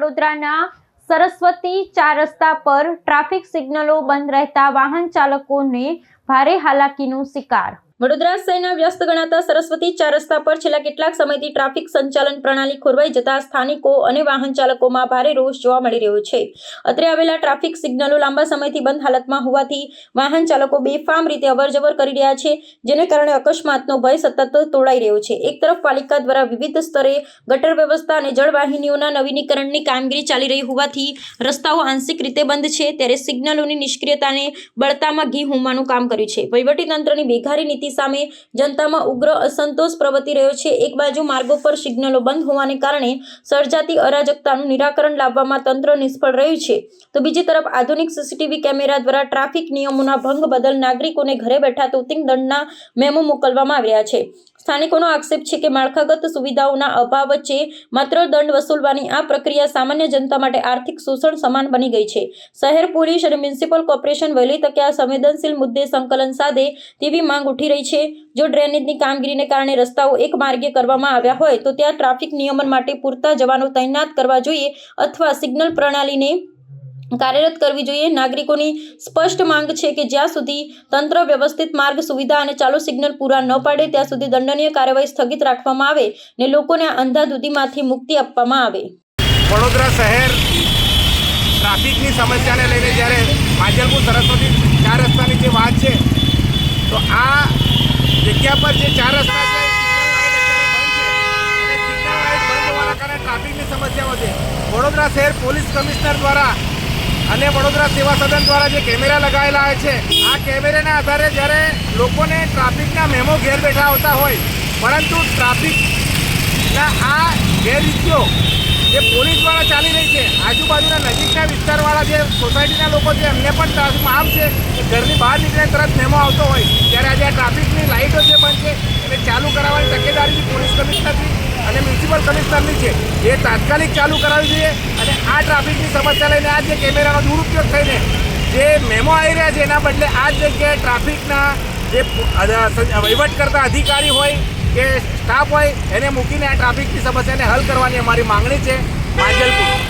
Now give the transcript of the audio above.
વડોદરાના સરસ્વતી 4 રસ્તા પર ટ્રાફિક સિગ્નલો બંધ રહેતા વાહન ચાલકોને ભારે હાલાકીનો શિકાર। વડોદરા શહેરના વ્યસ્ત ગણાતા સરસ્વતી 4 રસ્તા પર છેલ્લા કેટલાક સમયથી ટ્રાફિક સંચાલન પ્રણાલી ખોરવાઈ જતા સ્થાનિકો અને વાહન ચાલકોમાં ભારે રોષ જોવા મળી રહ્યો છે। અત્રે આવેલા ટ્રાફિક સિગ્નલો લાંબા સમયથી બંધ હાલતમાં હોવાથી વાહન ચાલકો બેફામ રીતે અવરજવર કરી રહ્યા છે, જેને કારણે અકસ્માતનો ભય સતત તોડાઈ રહ્યો છે। એક તરફ પાલિકા દ્વારા વિવિધ સ્તરે ગટર વ્યવસ્થા અને જળવાહિનીઓના નવીનીકરણની કામગીરી ચાલી રહી હોવાથી રસ્તાઓ આંશિક રીતે બંધ છે, ત્યારે સિગ્નલોની નિષ્ક્રિયતાને બળતામાં ઘી હોમવાનું કામ કર્યું છે। વહીવટીતંત્રની બેઘારી નીતિ સામે જનતામાં ઉગ્ર અસંતોષ પ્રવર્તી રહ્યો છે। એક બાજુ માર્ગો પર સિગ્નલો બંધ હોવાને કારણે સર્જાતી અરાજકતાનું નિરાકરણ લાવવામાં તંત્ર નિષ્ફળ રહ્યું છે, તો બીજી તરફ આધુનિક સીસીટીવી કેમેરા દ્વારા ટ્રાફિક નિયમોના ભંગ બદલ નાગરિકોને ઘરે બેઠા તોતિંગ દંડના મેમો મોકલવામાં આવી રહ્યા છે। સ્થાનિકોનો આક્ષેપ છે કે માળખાગત સુવિધાઓના અભાવ વચ્ચે માત્ર દંડ વસૂલવાની આ પ્રક્રિયા સામાન્ય જનતા માટે આર્થિક શોષણ સમાન બની ગઈ છે। શહેર પોલીસ અને મ્યુનિસિપલ કોર્પોરેશન વહેલી તકે આ સંવેદનશીલ મુદ્દે સંકલન સાધે તેવી માંગ ઉઠી રહી છે। જો ડ્રેનેજની કામગીરીને કારણે રસ્તાઓ એક માર્ગે કરવામાં આવ્યા હોય તો ત્યાં ટ્રાફિક નિયમન માટે પૂરતા જવાનો તૈનાત કરવા જોઈએ અથવા સિગ્નલ પ્રણાલીને કાર્યરત કરવી જોઈએ। નાગરિકોની સ્પષ્ટ માંગ છે કે જ્યાં સુધી તંત્ર વ્યવસ્થિત માર્ગ સુવિધા અને ચાલુ સિગ્નલ પૂરા ન પાડે ત્યાં સુધી દંડનીય કાર્યવાહી સ્થગિત રાખવામાં આવે ને લોકોને અંધાધૂંધીમાંથી મુક્તિ આપવામાં આવે। વડોદરા શહેર ટ્રાફિકની સમસ્યાને લઈને જ્યારે માજલપુર સરસ્વતી 4 રસ્તાની જે વાત છે, તો આ જગ્યા પર જે 4 રસ્તા છે સિગ્નલ લાઇટ બંધ હોવાના કારણે ટ્રાફિકની સમસ્યા વધે। વડોદરા શહેર પોલીસ કમિશનર દ્વારા અને વડોદરા સેવા સદન દ્વારા જે કેમેરા લગાવેલા હોય છે, આ કેમેરાના આધારે જ્યારે લોકોને ટ્રાફિકના મેમો ઘેર બેઠા આવતા હોય, પરંતુ ટ્રાફિકના આ ગેરરીતિઓ જે પોલીસ દ્વારા ચાલી રહી છે, આજુબાજુના નજીકના વિસ્તારવાળા જે સોસાયટીના લોકો છે એમને પણ ટ્રાફિકમાં આમ છે કે ઘરની બહાર નીકળે તરત મેમો આવતો હોય, ત્યારે આજે આ ટ્રાફિકની લાઇટો જે બંધ છે એને ચાલુ કરાવવાની તકેદારી પોલીસ કમિશનરની અને મ્યુનિસિપલ કમિશનરની છે, એ તાત્કાલિક ચાલુ કરાવવી જોઈએ અને આ ટ્રાફિકની સમસ્યા લઈને આ જે કેમેરાનો દુરુપયોગ થઈને જે મેમો આવી રહ્યા છે એના બદલે આ જગ્યાએ ટ્રાફિકના જે વહીવટ કરતા અધિકારી હોય કે સ્ટાફ હોય એને મૂકીને આ ટ્રાફિકની સમસ્યાને હલ કરવાની અમારી માંગણી છે। માજલપુર।